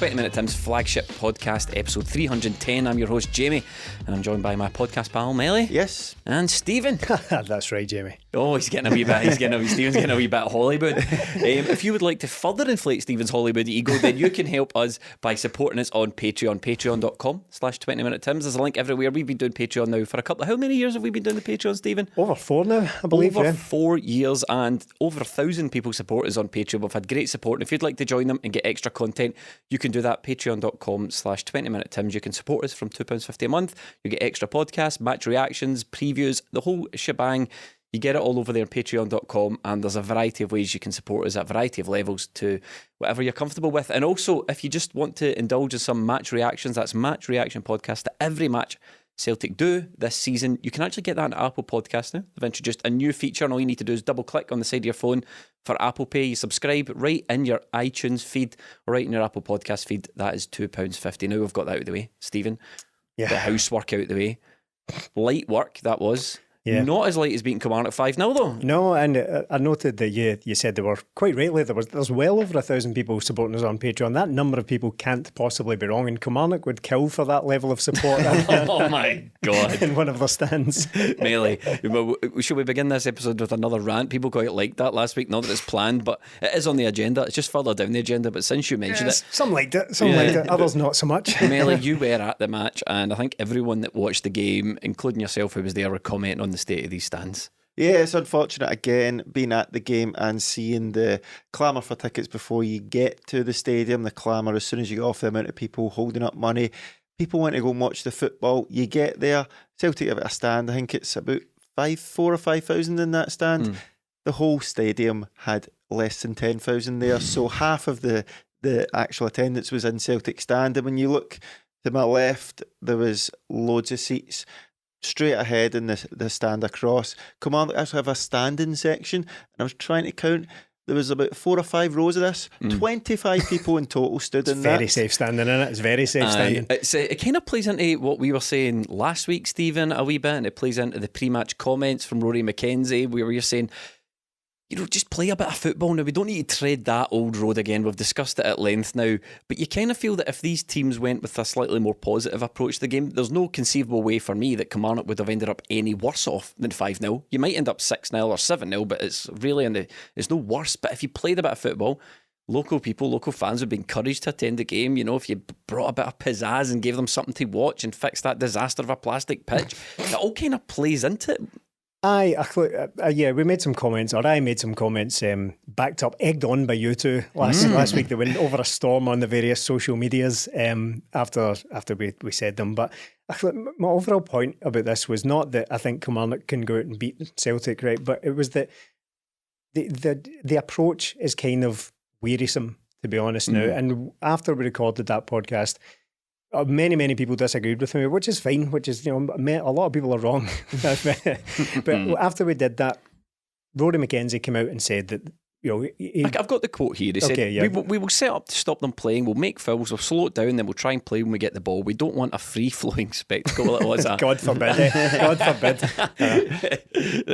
20 Minute Tim's flagship podcast, episode 310. I'm your host, Jamie, and I'm joined by my podcast pal, Melly. Yes. And Stephen. That's right, Jamie. Oh, Stephen's getting a wee bit Hollywood. If you would like to further inflate Stephen's Hollywood ego, then you can help us by supporting us on Patreon, patreon.com/20 Minute Tims. There's a link everywhere. We've been doing Patreon now for a couple. How many years have we been doing the Patreon, Stephen? Over 4 now, I believe. Over 4 years, and over 1,000 people support us on Patreon. We've had great support, and if you'd like to join them and get extra content, you can do that. Patreon.com/20 Minute Tims. You can support us from £2.50 a month. You get extra podcasts, match reactions, previews, the whole shebang. You get it all over there on patreon.com, and there's a variety of ways you can support us at a variety of levels to whatever you're comfortable with. And also, if you just want to indulge in some match reactions, that's match reaction podcast to every match Celtic do this season. You can actually get that on Apple Podcasts now. They've introduced a new feature, and all you need to do is double click on the side of your phone for Apple Pay. You subscribe right in your iTunes feed or right in your Apple Podcast feed. That is £2.50. Now we've got that out of the way, Stephen. Yeah. The housework out of the way. Light work, that was. Yeah. Not as light as beating Kilmarnock 5-0 though. No, and I noted that you said there were, quite rightly, there's well over 1,000 people supporting us on Patreon. That number of people can't possibly be wrong, and Kilmarnock would kill for that level of support. Oh my God. In one of their stands. Melee. Should we begin this episode with another rant? People quite liked that last week. Not that it's planned, but it is on the agenda. It's just further down the agenda, but since you mentioned it. Some liked it, some liked it, others not so much. Melee, you were at the match, and I think everyone that watched the game, including yourself who was there, were commenting on the state of these stands. Yeah, it's unfortunate again being at the game and seeing the clamour for tickets before you get to the stadium. The clamour as soon as you get off, the amount of people holding up money. People want to go and watch the football. You get there, Celtic have a stand. I think it's about 4,000 or 5,000 in that stand. The whole stadium had less than 10,000 there, so half of the actual attendance was in Celtic stand. And when you look to my left, there was loads of seats. Straight ahead in the stand across, Kilmarnock actually have a standing section, and I was trying to count. There was about 4 or 5 rows of this. 25 people in total stood in that. Very safe standing in it. It's very safe standing. It kind of plays into what we were saying last week, Stephen, a wee bit, and it plays into the pre-match comments from Rory McKenzie, where you're saying, just play a bit of football now. We don't need to tread that old road again. We've discussed it at length now. But you kind of feel that if these teams went with a slightly more positive approach to the game, there's no conceivable way for me that Kilmarnock would have ended up any worse off than 5-0. You might end up 6-0 or 7-0, but it's really it's no worse. But if you played a bit of football, local fans would be encouraged to attend the game. If you brought a bit of pizzazz and gave them something to watch and fixed that disaster of a plastic pitch, it all kind of plays into it. We made some comments, or I made some comments, backed up, egged on by you two last week. They went over a storm on the various social medias after we said them. But my overall point about this was not that I think Kilmarnock can go out and beat Celtic, right? But it was that the approach is kind of wearisome, to be honest now. And after we recorded that podcast, many people disagreed with me, which is fine, which is, a lot of people are wrong. But after we did that, Rory McKenzie came out and said that, I've got the quote here. He said, we will set up to stop them playing, we'll make fouls, we'll slow it down, then we'll try and play when we get the ball. We don't want a free-flowing spectacle. It was God forbid. God forbid.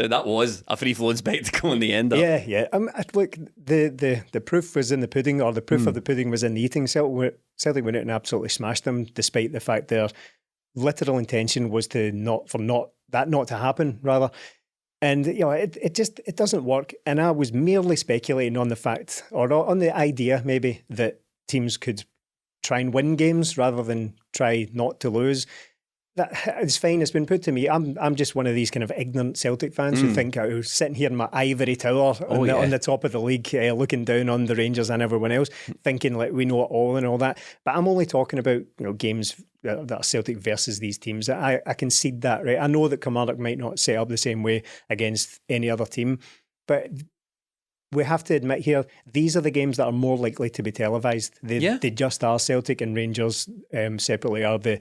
That was a free-flowing spectacle in the end. Yeah. Look, the proof was in the pudding, or the proof of the pudding was in the eating. Celtic went out and absolutely smashed them, despite the fact their literal intention was not to happen, rather. And it doesn't work. And I was merely speculating on the fact, or on the idea maybe, that teams could try and win games rather than try not to lose. That it's fine. It's been put to me. I'm just one of these kind of ignorant Celtic fans who think I was sitting here in my ivory tower on the top of the league, looking down on the Rangers and everyone else, thinking like we know it all and all that. But I'm only talking about games that are Celtic versus these teams. I concede that, right? I know that Kilmarnock might not set up the same way against any other team, but we have to admit here, these are the games that are more likely to be televised. They just are. Celtic and Rangers separately are the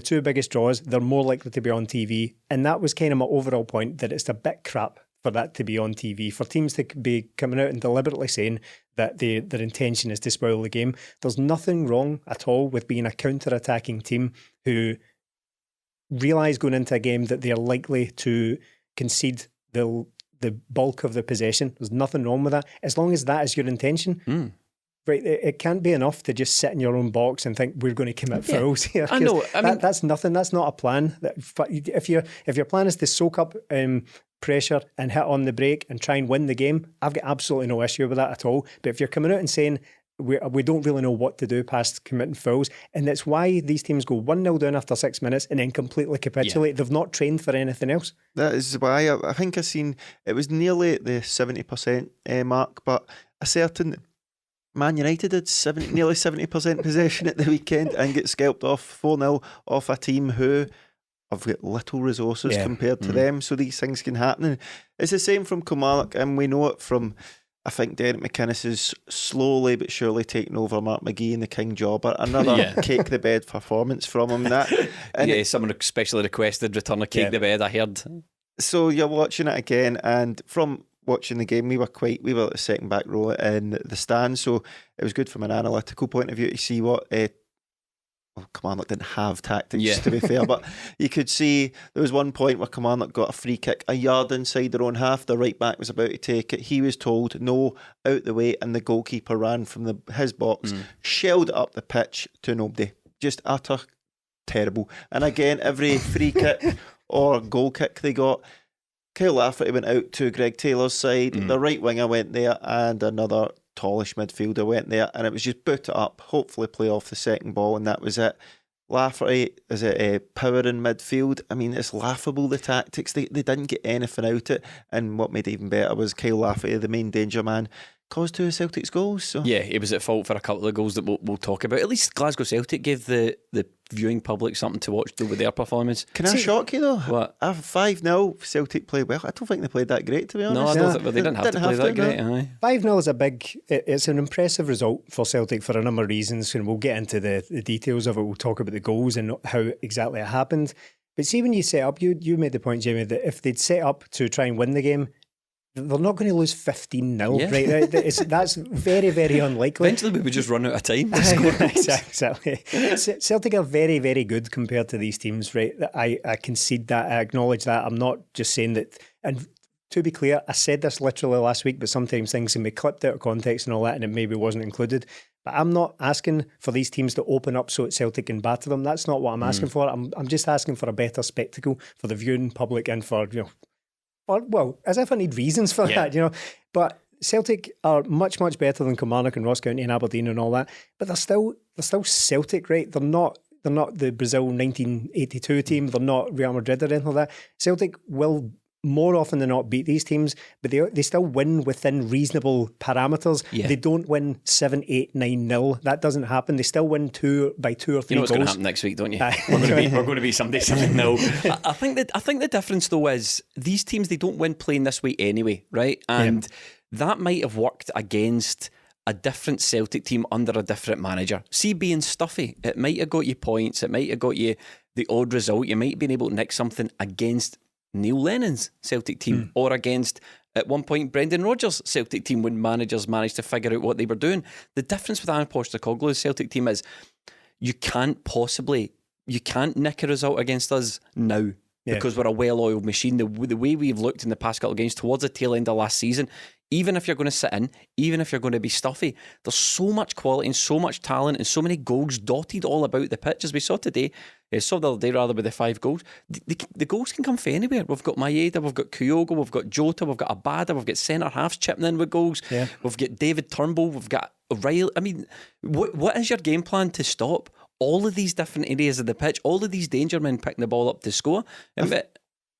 two biggest draws. They're more likely to be on TV. And that was kind of my overall point, that it's a bit crap for that to be on TV, for teams to be coming out and deliberately saying that their intention is to spoil the game. There's nothing wrong at all with being a counter-attacking team who realise going into a game that they're likely to concede the bulk of the possession. There's nothing wrong with that, as long as that is your intention. right, it can't be enough to just sit in your own box and think we're going to commit fouls here. I know. I mean, that's nothing. That's not a plan. If your plan is to soak up pressure and hit on the break and try and win the game, I've got absolutely no issue with that at all. But if you're coming out and saying we don't really know what to do past committing fouls, and that's why these teams go 1-0 down after 6 minutes and then completely capitulate. They've not trained for anything else. That is why I think I seen it was nearly at the 70% mark, but a certain Man United had nearly 70% possession at the weekend and get scalped off 4-0 off a team who have got little resources compared to them, so these things can happen. And it's the same from Kilmarnock, and we know it from, I think Derek McInnes is slowly but surely taking over Mark McGee and the King Jobber. Another cake the bed performance from him. Someone especially requested return a cake the bed, I heard. So you're watching it again, and from watching the game, we were at the second back row in the stand, so it was good from an analytical point of view to see what Kilmarnock didn't have tactics, to be fair, but you could see there was one point where Kilmarnock got a free kick a yard inside their own half. The right back was about to take it. He was told no, out the way, and the goalkeeper ran from his box, shelled it up the pitch to nobody. Just utter terrible. And again, every free kick or goal kick they got, Kyle Lafferty went out to Greg Taylor's side, the right winger went there, and another tallish midfielder went there, and it was just boot it up, hopefully play off the second ball, and that was it. Lafferty is a power in midfield. I mean, it's laughable, the tactics. They didn't get anything out of it, and what made it even better was Kyle Lafferty, the main danger man, caused 2 of Celtic's goals. So. Yeah, he was at fault for a couple of goals that we'll talk about. At least Glasgow Celtic gave the viewing public something to watch with their performance. Can I shock you though? What? 5-0, Celtic played well. I don't think they played that great, to be honest. No, I don't think they didn't have to play that great. 5-0 is it's an impressive result for Celtic for a number of reasons, and we'll get into the details of it. We'll talk about the goals and how exactly it happened. But see, when you set up, you made the point, Jamie, that if they'd set up to try and win the game, they're not going to lose 15-0, right? That's very, very unlikely. Eventually we would just run out of time to score Exactly. Celtic are very, very good compared to these teams, right? I concede that, I acknowledge that. I'm not just saying that. And to be clear, I said this literally last week, but sometimes things can be clipped out of context and all that, and it maybe wasn't included. But I'm not asking for these teams to open up so that Celtic can batter them. That's not what I'm asking for. I'm just asking for a better spectacle for the viewing public and for, well, as if I need reasons for that, But Celtic are much, much better than Kilmarnock and Ross County and Aberdeen and all that. But they're still Celtic, right? They're not the Brazil 1982 team. They're not Real Madrid or anything like that. Celtic will more often than not beat these teams, but they still win within reasonable parameters. They don't win 7-8-9-0. That doesn't happen. They still win by 2 or 3 goals. You know what's going to happen next week, don't you? We're going to be someday 7-0. I think the difference though is these teams, they don't win playing this way anyway, right? And that might have worked against a different Celtic team under a different manager. See, being stuffy, it might have got you points, it might have got you the odd result. You might have been able to nick something against Neil Lennon's Celtic team or against, at one point, Brendan Rodgers' Celtic team when managers managed to figure out what they were doing. The difference with Ange Postecoglou's Celtic team is you can't nick a result against us now because we're a well-oiled machine. The way we've looked in the past couple of games towards the tail end of last season, even if you're going to sit in, even if you're going to be stuffy, there's so much quality and so much talent and so many goals dotted all about the pitch, as we saw today. Saw the other day rather with the 5 goals. The goals can come from anywhere. We've got Maeda, we've got Kyogo, we've got Jota, we've got Abada, we've got centre halves chipping in with goals. We've got David Turnbull, we've got O'Reilly. I mean, what is your game plan to stop all of these different areas of the pitch, all of these danger men picking the ball up to score?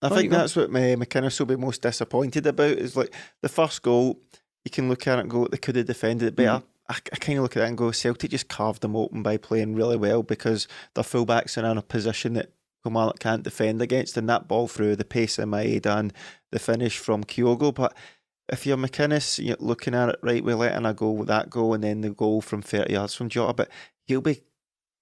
I think that's what McInnes will be most disappointed about, is like the first goal, you can look at it and go, they could have defended it better. I kind of look at that and go, Celtic just carved them open by playing really well because their fullbacks are in a position that Kilmarnock can't defend against, and that ball through, the pace of Maeda and the finish from Kyogo. But if you're McInnes, you're looking at it, right, we're letting a goal, that goal, and then the goal from 30 yards from Jota, but he'll be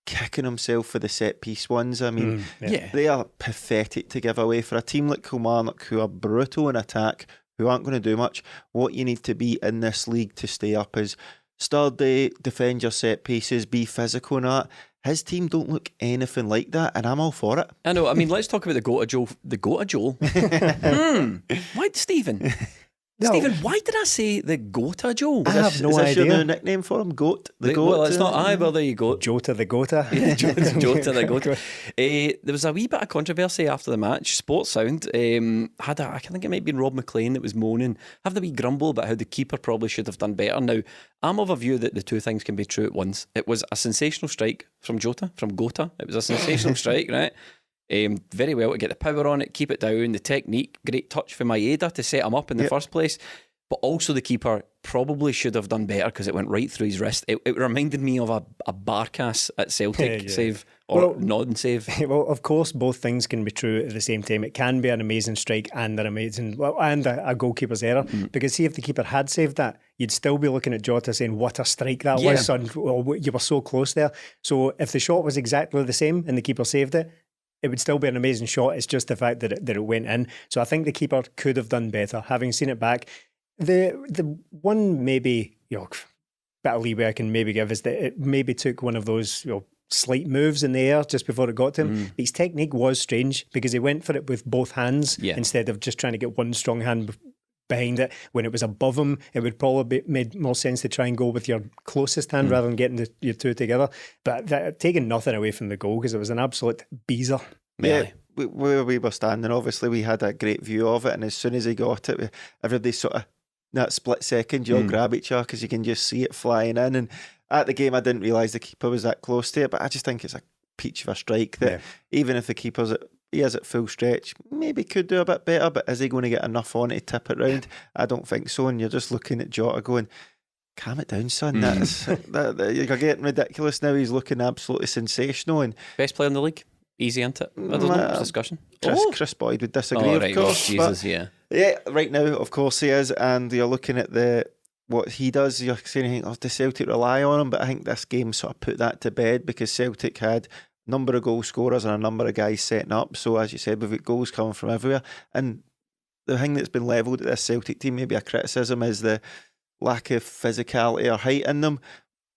kicking himself for the set piece ones. I mean, they are pathetic to give away for a team like Kilmarnock, who are brutal in attack, who aren't going to do much. What you need to be in this league to stay up is sturdy, defend your set pieces, be physical and that. His team don't look anything like that, and I'm all for it. I know. I mean, let's talk about the Jota Joel. What, Stephen? No. Stephen, why did I say the Gota, Joe? I have no Is this your idea. new nickname for him? Goat? The goat? Well, it's not I. Well, there you go. Jota the Gota. Yeah, Jota the Gota. There was a wee bit of controversy after the match. Sports Sound had I think it might have been Rob McLean that was moaning, having a wee grumble about how the keeper probably should have done better. Now, I'm of a view that the two things can be true at once. It was a sensational strike from Jota, from Gota. It was a sensational strike, right? Very well to get the power on it, keep it down, the technique, great touch for Maeda to set him up in the first place. But also the keeper probably should have done better because it went right through his wrist. It reminded me of a Barkas at Celtic save or non-save. Well, of course, both things can be true at the same time. It can be an amazing strike and a goalkeeper's error. Because see, if the keeper had saved that, you'd still be looking at Jota saying, what a strike that was, son. Well, you were so close there. So if the shot was exactly the same and the keeper saved it, it would still be an amazing shot. It's just the fact that it went in. So I think the keeper could have done better. Having seen it back, the one maybe bit of leeway I can maybe give is that it maybe took one of those slight moves in the air just before it got to him. But his technique was strange because he went for it with both hands instead of just trying to get one strong hand behind it. When it was above him, it would probably made more sense to try and go with your closest hand rather than getting your two together. But taking nothing away from the goal because it was an absolute beezer. Yeah, where we were standing, obviously we had a great view of it, and as soon as he got it, everybody sort of, that split second, you all grab each other because you can just see it flying in. And at the game, I didn't realise the keeper was that close to it, but I just think it's a peach of a strike that even if the keeper's he is at full stretch, maybe could do a bit better, but is he going to get enough on to tip it round? I don't think so. And you're just looking at Jota going, calm it down, son. You're getting ridiculous now. He's looking absolutely sensational. And best player in the league? Easy, isn't it? I don't know. It's discussion. Chris Boyd would disagree, of course. Jesus, yeah, right now, of course he is. And you're looking at what he does. You're saying, does Celtic rely on him? But I think this game sort of put that to bed because Celtic had number of goal scorers and a number of guys setting up. So as you said, we've got goals coming from everywhere. And the thing that's been levelled at this Celtic team, maybe a criticism, is the lack of physicality or height in them.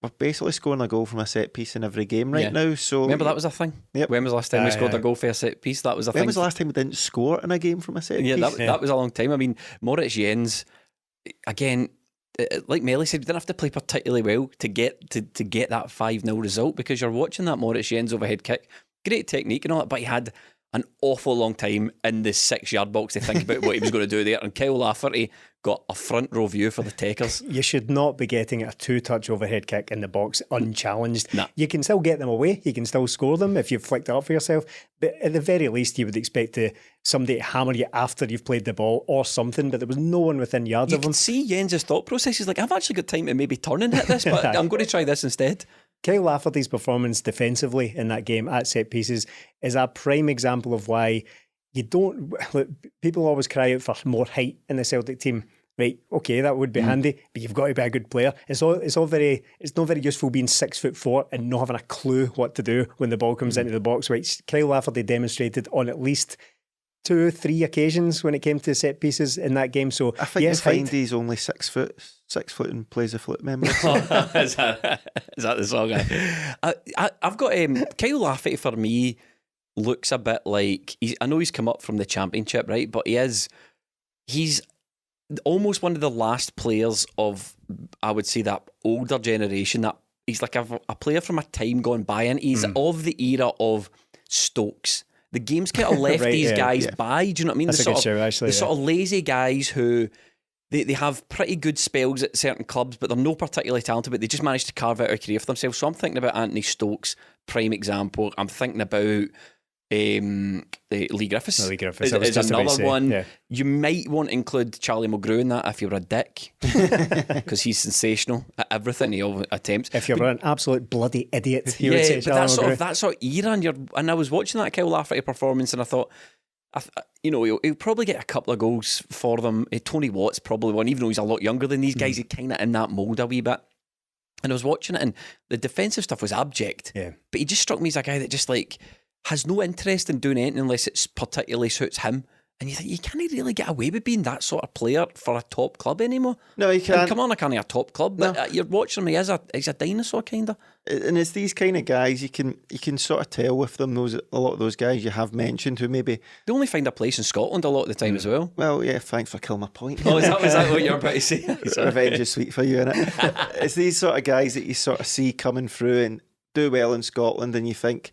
We're basically scoring a goal from a set piece in every game right now. So remember that was a thing. Yep. When was the last time we scored a goal for a set piece? That was a thing. When was the last time we didn't score in a game from a set piece? That was a long time. I mean, Moritz Jens, again, like Melly said, you didn't have to play particularly well to get that 5-0 result because you're watching that Moritz Jens overhead kick. Great technique and all that, but he had an awful long time in the 6-yard box to think about what he was going to do there. And Kyle Lafferty got a front row view for the takers. You should not be getting a 2-touch overhead kick in the box unchallenged. Nah. You can still get them away. You can still score them if you've flicked it up for yourself. But at the very least, you would expect somebody to hammer you after you've played the ball or something. But there was no one within yards of him. You can see Jens' thought process. He's like, I've actually got time to maybe turn and hit this, but I'm going to try this instead. Kyle Lafferty's performance defensively in that game at set pieces is a prime example of why you don't. Look, people always cry out for more height in the Celtic team. Right, okay, that would be handy, but you've got to be a good player. It's not very useful being 6'4" and not having a clue what to do when the ball comes into the box. Right, Kyle Lafferty demonstrated on at least 2-3 occasions when it came to set pieces in that game. So I think he's only 6 foot and plays a flip member. Is that the song? I've got Kyle Lafferty for me looks a bit like I know he's come up from the Championship, right? But he's almost one of the last players of, I would say, that older generation. That he's like a player from a time gone by, and he's of the era of Stokes. The game's kind of left these guys by. Do you know what I mean? That's sort of lazy guys who they have pretty good spells at certain clubs, but they're not particularly talented, but they just managed to carve out a career for themselves. So I'm thinking about Anthony Stokes, prime example. I'm thinking about Lee Griffiths. Lee Griffiths is another one. Yeah. You might want to include Charlie Mulgrew in that if you're a dick, because he's sensational at everything he attempts. If you're an absolute bloody idiot, you would say Charlie Mulgrew. That sort of era, and I was watching that Kyle Lafferty performance, and I thought, he'll probably get a couple of goals for them. Tony Watt's probably one, even though he's a lot younger than these guys. He's kind of in that mould a wee bit. And I was watching it, and the defensive stuff was abject. Yeah. But he just struck me as a guy that just has no interest in doing anything unless it particularly suits him. And you think you can't really get away with being that sort of player for a top club anymore. No, you can't. Kilmarnock aren't a top club, but you're watching him. He's a dinosaur, kind of. And it's these kind of guys you can sort of tell with them. A lot of those guys you have mentioned who maybe they only find a place in Scotland a lot of the time as well. Well, yeah. Thanks for killing my point. Oh, was that what you're about to say? Revenge is sweet for you, innit? It's these sort of guys that you sort of see coming through and do well in Scotland, and you think,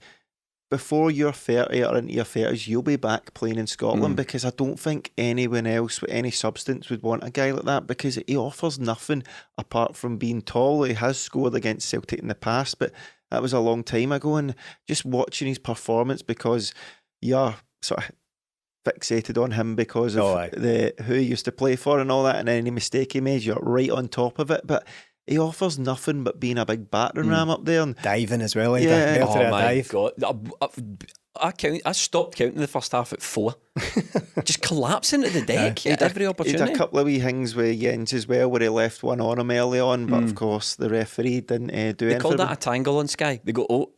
before you're 30 or into your 30s, you'll be back playing in Scotland, because I don't think anyone else with any substance would want a guy like that, because he offers nothing apart from being tall. He has scored against Celtic in the past, but that was a long time ago, and just watching his performance, because you're sort of fixated on him because of who he used to play for and all that, and any mistake he made, you're right on top of it. But he offers nothing but being a big battering ram up there. And diving as well. Yeah. Oh my God. I stopped counting the first half at 4. Just collapsing to the deck at every opportunity. He had a couple of wee things with Jens as well, where he left one on him early on, but of course the referee didn't do anything. They called that a tangle on Sky. They go,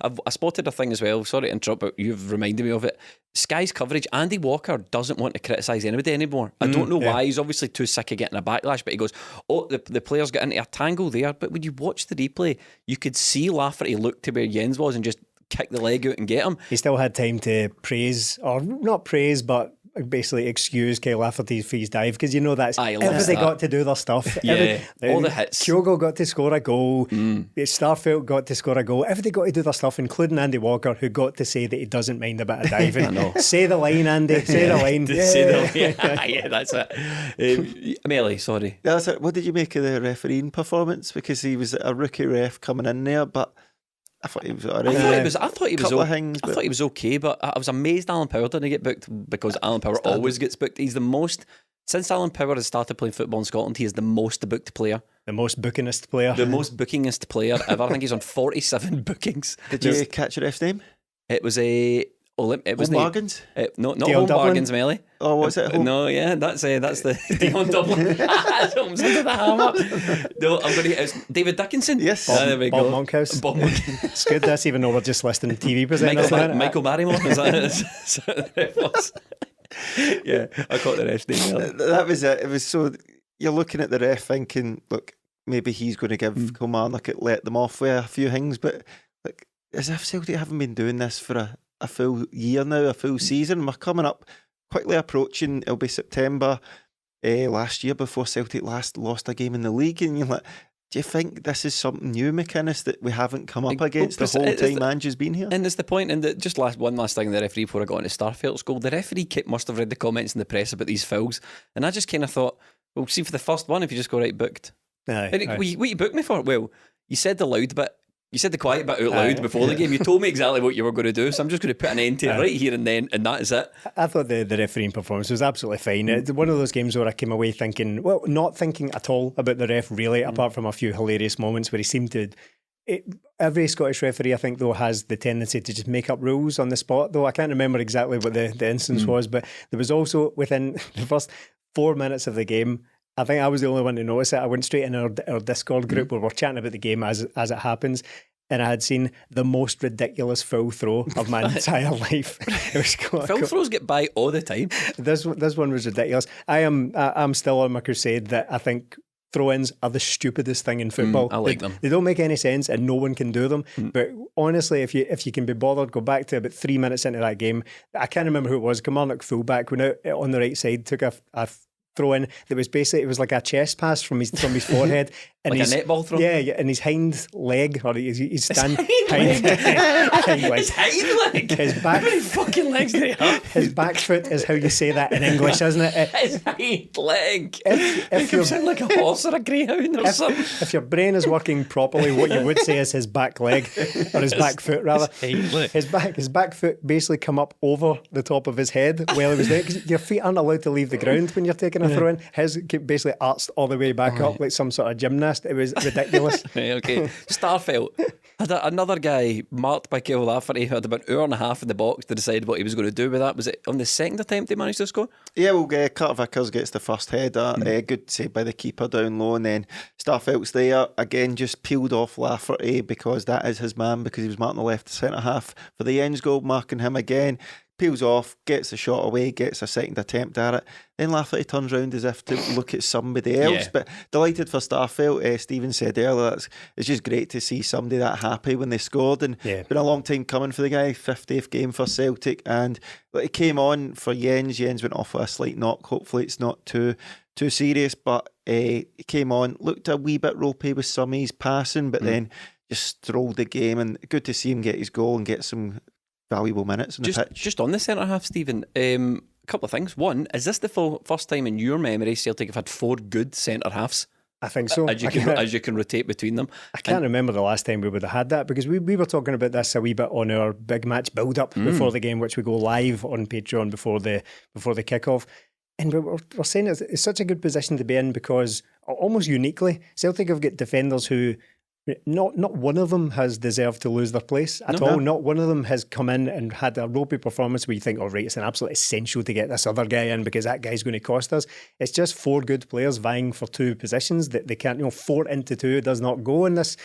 I spotted a thing as well. Sorry to interrupt, but you've reminded me of it. Sky's coverage, Andy Walker doesn't want to criticise anybody anymore. I don't know why. He's obviously too sick of getting a backlash, but he goes, the players got into a tangle there. But when you watch the replay, you could see Lafferty look to where Jens was and just kick the leg out and get him. He still had time to praise, or not praise, but basically excuse Kyle Lafferty for his dive, because that's everybody got to do their stuff. All the hits. Kyogo got to score a goal. Starfelt got to score a goal. Everybody got to do their stuff, including Andy Walker, who got to say that he doesn't mind a bit of diving. I know. Say the line, Andy. Say the line. Say the line. Yeah, that's it. Melly, sorry. That's it. What did you make of the refereeing performance? Because he was a rookie ref coming in there, but I thought he was all right. I thought he was okay, but I was amazed Alan Power didn't get booked, because Alan Power always gets booked. He's the most, since Alan Power has started playing football in Scotland, he is the most booked player. The most bookingest player. The most bookingest player ever. I think he's on 47 bookings. Did you catch the ref's name? It was it was Home Bargains? Not Dion Home Dublin? Bargains, Melly. Oh, was it? No, yeah, that's the Dion Dublin. That's almost under the hammer. No, I'm going to get it's David Dickinson. Yes. There we Bob go. Monkhouse. Bob Monkhouse. It's good. That's even though we're just listing TV presenters. Michael Barrymore. Is that it was? Yeah, I caught the ref's name. That was it. It was so, you're looking at the ref thinking, look, maybe he's going to give Kilmarnock let them off with a few things, but like, as if Celtic haven't been doing this for a full year now, a full season. We're coming up, quickly approaching, it'll be September last year before Celtic last lost a game in the league, and you're like, do you think this is something new, McInnes, that we haven't come up against the whole time Ange's been here? And it's the point, and just one last thing, the referee before I got into Starfelt's goal, the referee must have read the comments in the press about these fouls, and I just kind of thought, well, see, for the first one, if you just go right, booked. What you booked me for? Well, you said the loud bit. You said the quiet bit out loud before the game. You told me exactly what you were going to do, so I'm just going to put an end to it right here and then, and that is it. I thought the refereeing performance was absolutely fine. It's one of those games where I came away thinking, well, not thinking at all about the ref really, apart from a few hilarious moments where he seemed to... every Scottish referee, I think, though, has the tendency to just make up rules on the spot, though. I can't remember exactly what the instance was, but there was also, within the first 4 minutes of the game, I think I was the only one to notice it. I went straight in our Discord group where we're chatting about the game as it happens, and I had seen the most ridiculous foul throw of my entire life. It was foul throws get by all the time. This one was ridiculous. I'm still on my crusade that I think throw-ins are the stupidest thing in football. I like them. They don't make any sense and no one can do them. But honestly, if you can be bothered, go back to about 3 minutes into that game. I can't remember who it was. Kilmarnock fullback went out on the right side, took a throw in that was basically, it was like a chest pass from his forehead, and like a netball throw. Yeah, and his hind leg, or his stand hind leg. His hind leg. His back. How many fucking legs did he have? His back foot is how you say that in English, isn't it? His hind leg. If you sound like a horse or a greyhound or something. If your brain is working properly, what you would say is his back leg, or his back foot rather. His back foot basically come up over the top of his head while he was there, because your feet aren't allowed to leave the ground when you're taking a throw in. His basically arched all the way back up like some sort of gymnast. It was ridiculous. Okay. Starfelt had another guy marked by Kyle Lafferty who had about an hour and a half in the box to decide what he was going to do with that. Was it on the second attempt he managed to score? Yeah, well, Carter-Vickers gets the first header. Good save by the keeper down low, and then Starfelt's there again, just peeled off Lafferty because that is his man, because he was marking the left centre half for the ends goal, marking him again. peels off, gets the shot away, gets a second attempt at it. Then Lafferty turns round as if to look at somebody else. Yeah. But delighted for Starfelt. Stephen said earlier, it's just great to see somebody that happy when they scored. And it's been a long time coming for the guy. 50th game for Celtic. And it came on for Jens. Jens went off with a slight knock. Hopefully it's not too serious. But he came on, looked a wee bit ropey with some of his passing, but then just strolled the game. And good to see him get his goal and get some valuable minutes on the pitch. Just on the centre half, Stephen, a couple of things. One, is this the first time in your memory Celtic have had 4 good centre halves? I think so. As you can rotate between them. I can't remember the last time we would have had that, because we were talking about this a wee bit on our big match build up before the game, which we go live on Patreon before the kick-off. And we're saying it's such a good position to be in, because almost uniquely Celtic have got defenders who not one of them has deserved to lose their place at all. Not one of them has come in and had a ropey performance where you think, oh right, it's an absolute essential to get this other guy in because that guy's going to cost us. It's just 4 good players vying for 2 positions that they can't. 4 into 2 does not go in this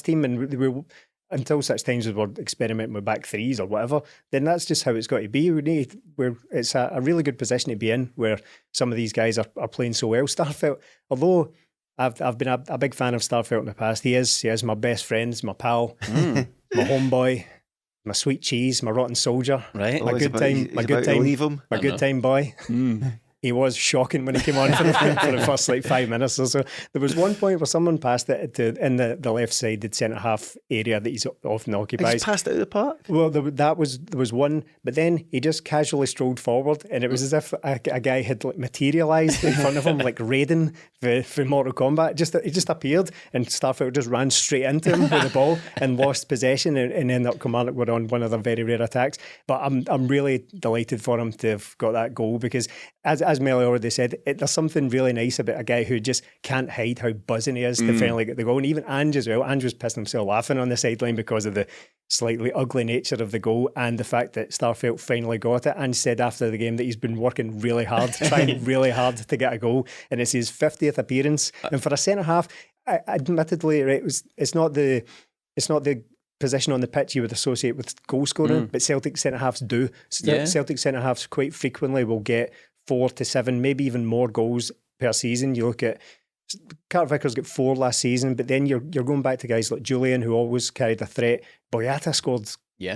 team, and we until such times as we're experimenting with back threes or whatever, then that's just how it's got to be. It's a really good position to be in, where some of these guys are playing so well. Starfelt, although I've been a big fan of Starfelt in the past. He is my best friend, my pal, my homeboy, my sweet cheese, my rotten soldier. Right. My good time boy. He was shocking when he came on for the first 5 minutes or so. There was one point where someone passed it in the left sided centre half area that he's often occupies. He's passed it out of the park? Well, there was one, but then he just casually strolled forward, and it was as if a guy had materialised in front of him, like Raiden for Mortal Kombat. He just appeared, and Starfelt just ran straight into him with the ball and lost possession, and ended up Kilmarnock were on one of their very rare attacks. But I'm really delighted for him to have got that goal, because as Melly already said, there's something really nice about a guy who just can't hide how buzzing he is to finally get the goal. And even Ange as well. Ange was pissing himself laughing on the sideline because of the slightly ugly nature of the goal and the fact that Starfelt finally got it, and said after the game that he's been working really hard, trying really hard to get a goal, and it's his 50th appearance. And for a centre half, admittedly, right, it's not the position on the pitch you would associate with goal scoring, but Celtic centre halves do. Celtic centre halves quite frequently will get 4 to 7, maybe even more goals per season. You look at Carter-Vickers got 4 last season, but then you're going back to guys like Julian, who always carried a threat. Boyata scored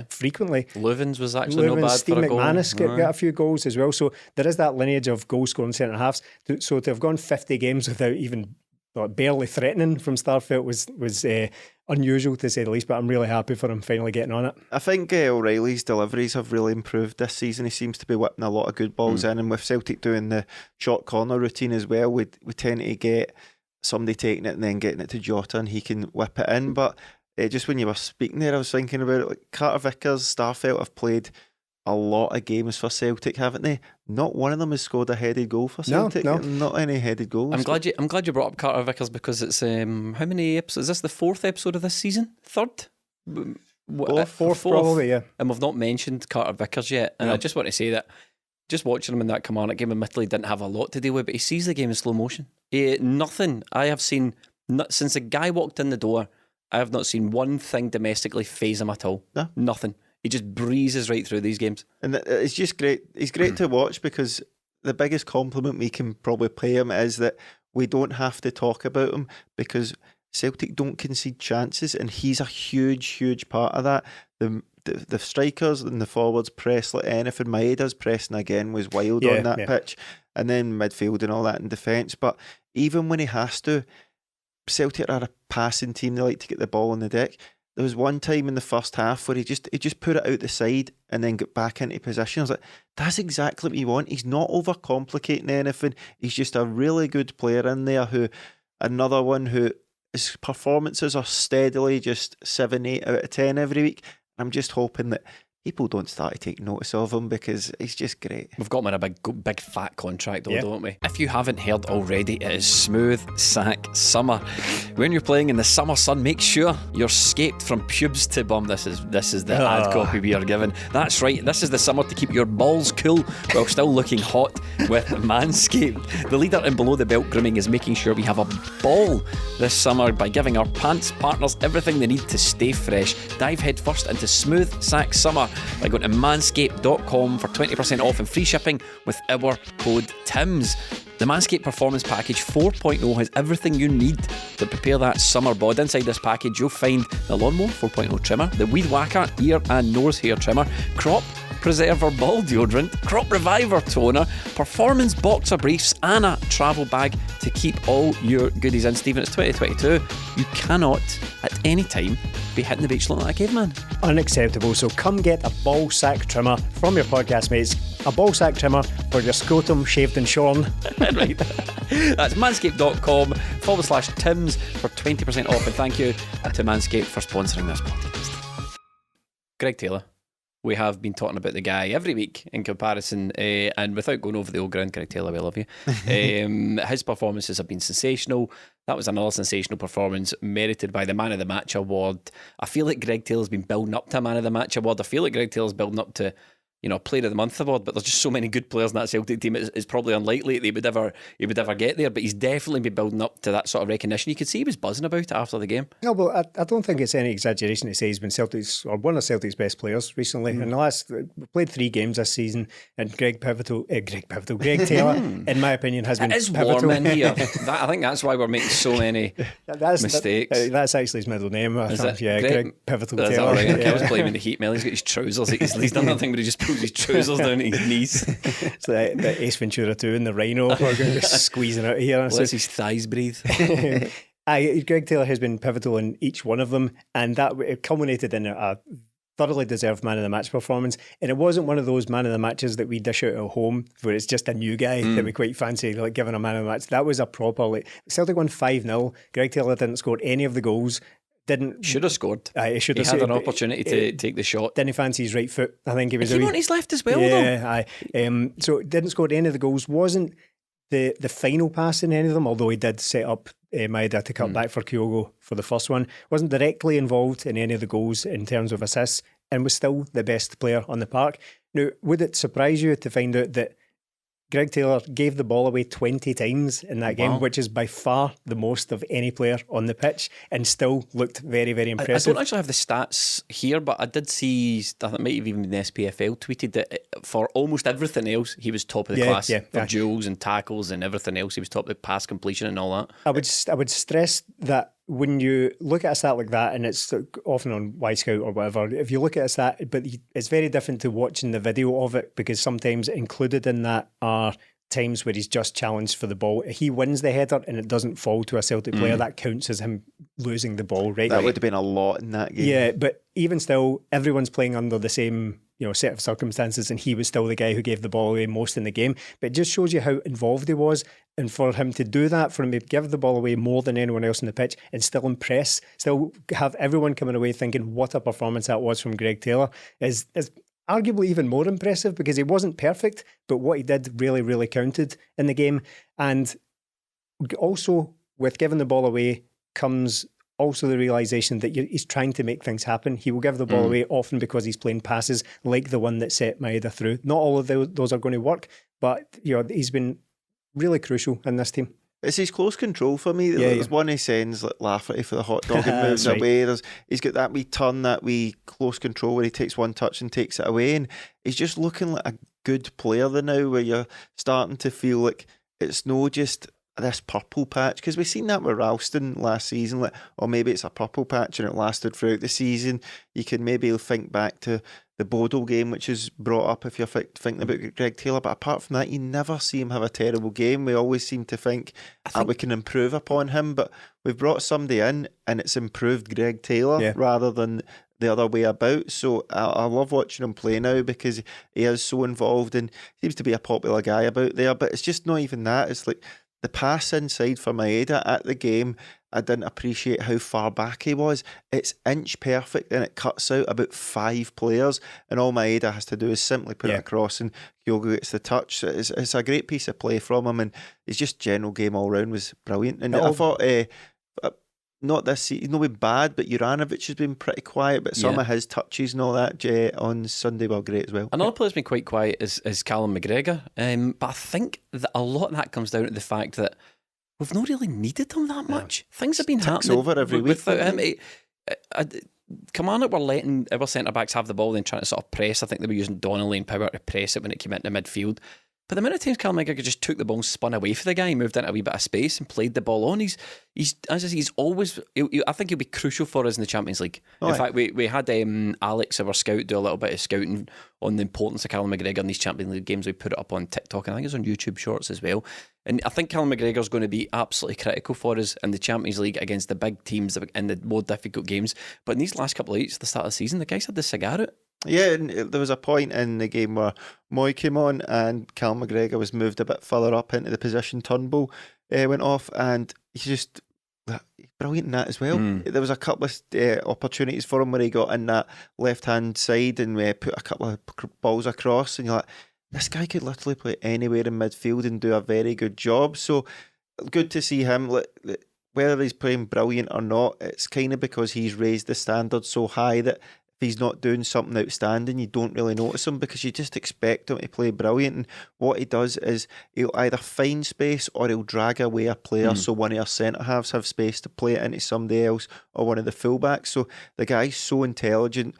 frequently. Leuven's was actually no bad Steve for a goal. McManus got a few goals as well. So there is that lineage of goal scoring centre halves. So to have gone 50 games without even barely threatening from Starfelt was unusual, to say the least, but I'm really happy for him finally getting on it. I think O'Reilly's deliveries have really improved this season. He seems to be whipping a lot of good balls in, and with Celtic doing the short corner routine as well, we tend to get somebody taking it and then getting it to Jota, and he can whip it in. But just when you were speaking there, I was thinking about it, like Carter-Vickers, Starfelt have played a lot of games for Celtic, haven't they? Not one of them has scored a headed goal for Celtic. No. Not any headed goals. I'm glad you brought up Carter-Vickers, because it's how many episodes? Is this the 4th episode of this season? 3rd? Fourth probably, yeah. And we've not mentioned Carter-Vickers yet. And I just want to say that just watching him in that Kilmarnock game, admittedly didn't have a lot to deal with, but he sees the game in slow motion. Nothing I have seen since the guy walked in the door, I have not seen one thing domestically faze him at all. No. Nothing. He just breezes right through these games. And it's just great. He's great to watch, because the biggest compliment we can probably pay him is that we don't have to talk about him, because Celtic don't concede chances, and he's a huge, huge part of that. The strikers and the forwards press like anything. Maeda's pressing again was wild on that pitch, and then midfield and all that in defence. But even when he has to, Celtic are a passing team. They like to get the ball on the deck. There was one time in the first half where he just put it out the side and then got back into position. I was like, that's exactly what you want. He's not overcomplicating anything. He's just a really good player in there, another one who his performances are steadily just 7, 8 out of 10 every week. I'm just hoping that people don't start to take notice of him, because he's just great. We've got him in a big fat contract though, don't we? If you haven't heard already, it is Smooth Sack Summer. When you're playing in the summer sun, make sure you're scaped from pubes to bum. This is the ad copy we are given. That's right, this is the summer to keep your balls cool while still looking hot with Manscaped. The leader in below the belt grooming is making sure we have a ball this summer by giving our pants partners everything they need to stay fresh. Dive head first into Smooth Sack Summer by going to manscaped.com for 20% off and free shipping with our code TIMS. The Manscaped Performance Package 4.0 has everything you need to prepare that summer bod. Inside this package, you'll find the Lawnmower 4.0 trimmer, the Weed Whacker ear and nose hair trimmer, Crop Preserver ball deodorant, Crop Reviver toner, performance boxer briefs, and a travel bag to keep all your goodies in. Stephen, it's 2022. You cannot at any time be hitting the beach looking like a caveman. Unacceptable. So come get a ball sack trimmer from your podcast mates. A ball sack trimmer for your scrotum shaved and shorn. Right. That's manscaped.com/Tims for 20% off. And thank you to Manscaped for sponsoring this podcast. Greg Taylor. We have been talking about the guy every week in comparison, and without going over the old ground, Greg Taylor, we love you. His performances have been sensational. That was another sensational performance, merited by the Man of the Match award. I feel like Greg Taylor's been building up to a Man of the Match award. I feel like Greg Taylor's building up to, Player of the Month award, but there's just so many good players in that Celtic team. It's probably unlikely that he would ever get there, but he's definitely been building up to that sort of recognition. You could see he was buzzing about it after the game. No, well, I don't think it's any exaggeration to say he's been one of Celtic's best players recently. In the last, we played 3 games this season, and Greg Taylor, in my opinion, has been it is pivotal. warm in here. I think that's why we're making so many mistakes. That's actually his middle name. Yeah, Greg Pivotal That's Taylor. all right. Yeah. I was blaming the heat. He's got his trousers. He's done that thing where he just pulls his trousers down to his knees. It's the Ace Ventura 2 and the Rhino. We're just squeezing out of here. Lets his thighs breathe. Greg Taylor has been pivotal in each one of them, and that it culminated in a thoroughly deserved Man of the Match performance. And it wasn't one of those Man of the Matches that we dish out at home where it's just a new guy that we quite fancy, like giving a Man of the Match. That was a proper, Celtic won 5-0. Greg Taylor didn't score any of the goals. Should have scored. He had an opportunity to take the shot. Didn't fancy his right foot. I think he was. He on his left as well, though. So didn't score any of the goals. Wasn't the final pass in any of them, although he did set up Maeda to cut back for Kyogo for the first one. Wasn't directly involved in any of the goals in terms of assists, and was still the best player on the park. Now, would it surprise you to find out that Greg Taylor gave the ball away 20 times in that game, which is by far the most of any player on the pitch, and still looked very, very impressive. I don't actually have the stats here, but I did see, I think it might have even been the SPFL tweeted that for almost everything else, he was top of the class. For duels and tackles and everything else, he was top of the pass completion and all that. I would stress that when you look at a stat like that, and it's often on Y-Scout or whatever, if you look at a stat, but it's very different to watching the video of it, because sometimes included in that are times where he's just challenged for the ball. He wins the header and it doesn't fall to a Celtic player. That counts as him losing the ball, right? That would have been a lot in that game. Yeah, but even still, everyone's playing under the same set of circumstances, and he was still the guy who gave the ball away most in the game. But it just shows you how involved he was, and for him to do that, for him to give the ball away more than anyone else on the pitch and still impress, still have everyone coming away thinking what a performance that was from Greg Taylor is arguably even more impressive, because he wasn't perfect, but what he did really, really counted in the game. And also with giving the ball away comes also the realisation that he's trying to make things happen. He will give the ball away often because he's playing passes like the one that set Maeda through. Not all of those are going to work, but he's been really crucial in this team. It's his close control for me. There's one he sends, like Lafferty for the hot dog and moves away. He's got that wee turn, that wee close control where he takes one touch and takes it away, and he's just looking like a good player now, where you're starting to feel like it's no just this purple patch, because we've seen that with Ralston last season, or maybe it's a purple patch and it lasted throughout the season. You can maybe think back to the Bodo game, which is brought up if you're thinking about Greg Taylor, but apart from that, you never see him have a terrible game. We always seem to think we can improve upon him, but we've brought somebody in and it's improved Greg Taylor rather than the other way about. So I love watching him play now, because he is so involved and seems to be a popular guy about there. But it's just not even that. It's like the pass inside for Maeda at the game, I didn't appreciate how far back he was. It's inch perfect and it cuts out about 5 players, and all Maeda has to do is simply put it across and Kyogo gets the touch. It's a great piece of play from him, and his just general game all round was brilliant. And I thought not this season, not bad, but Juranovic has been pretty quiet, but some of his touches and all that on Sunday were great as well. Another player that's been quite quiet is Callum McGregor, but I think that a lot of that comes down to the fact that we've not really needed him that much. Things have been happening over every week without him. Kilmarnock were letting our centre backs have the ball, then trying to sort of press. I think they were using Donnelly and Power to press it when it came into midfield. But the amount of times Callum McGregor just took the ball and spun away for the guy, moved into a wee bit of space and played the ball on. He's as I say, he's always. I think he'll be crucial for us in the Champions League. In fact, we had Alex, our scout, do a little bit of scouting on the importance of Callum McGregor in these Champions League games. We put it up on TikTok and I think it's on YouTube Shorts as well. And I think Callum McGregor's going to be absolutely critical for us in the Champions League against the big teams in the more difficult games. But in these last couple of weeks, at the start of the season, the guy's had the cigar out. Yeah, and there was a point in the game where Moy came on and Callum McGregor was moved a bit further up into the position. Turnbull went off, and he's brilliant in that as well. There was a couple of opportunities for him where he got in that left-hand side and put a couple of balls across, and you're like, this guy could literally play anywhere in midfield and do a very good job. So good to see him. Whether he's playing brilliant or not, it's kind of because he's raised the standard so high that if he's not doing something outstanding, you don't really notice him because you just expect him to play brilliant. And what he does is he'll either find space or he'll drag away a player so one of our centre-halves have space to play it into somebody else or one of the full-backs. So the guy's so intelligent,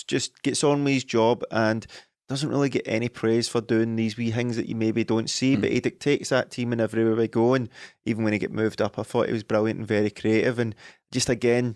just gets on with his job and doesn't really get any praise for doing these wee things that you maybe don't see, but he dictates that team in everywhere we go. And even when he get moved up, I thought he was brilliant and very creative. And just again,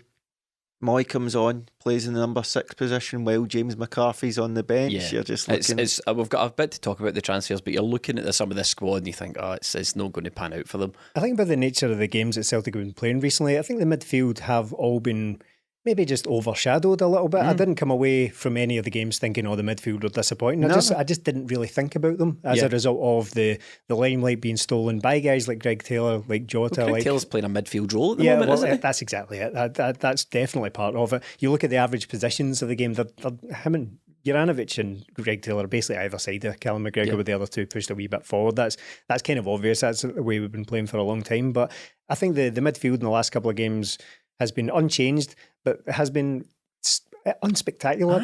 Moy comes on, plays in the number 6 position while James McCarthy's on the bench. Yeah. You're just looking. We've got a bit to talk about the transfers, but you're looking at some of this squad and you think, it's not going to pan out for them. I think by the nature of the games that Celtic have been playing recently, I think the midfield have all been maybe just overshadowed a little bit. I didn't come away from any of the games thinking, the midfield were disappointing. I just didn't really think about them as a result of the limelight being stolen by guys like Greg Taylor, like Jota. Greg Taylor's playing a midfield role at the moment, isn't he? That's exactly it. That's definitely part of it. You look at the average positions of the game, they're him and Juranovic and Greg Taylor are basically either side of Callum McGregor with the other two pushed a wee bit forward. That's kind of obvious. That's the way we've been playing for a long time. But I think the midfield in the last couple of games has been unchanged, but has been unspectacular.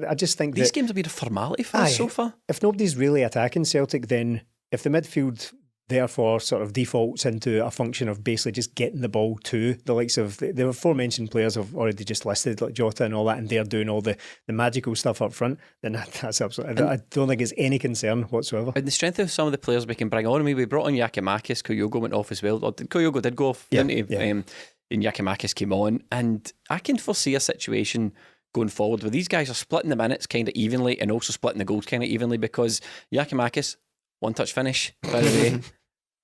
I just think these games have been a formality for us so far. If nobody's really attacking Celtic, then if the midfield therefore sort of defaults into a function of basically just getting the ball to the likes of the aforementioned players I've already just listed, like Jota and all that, and they're doing all the magical stuff up front, then that's absolutely. I don't think it's any concern whatsoever. And the strength of some of the players we can bring on. I mean, we brought on Yakimakis. Kyogo went off as well. Kyogo did go off, didn't he? And Yakimakis came on, and I can foresee a situation going forward where these guys are splitting the minutes kind of evenly and also splitting the goals kind of evenly, because Yakimakis, one-touch finish, by the way.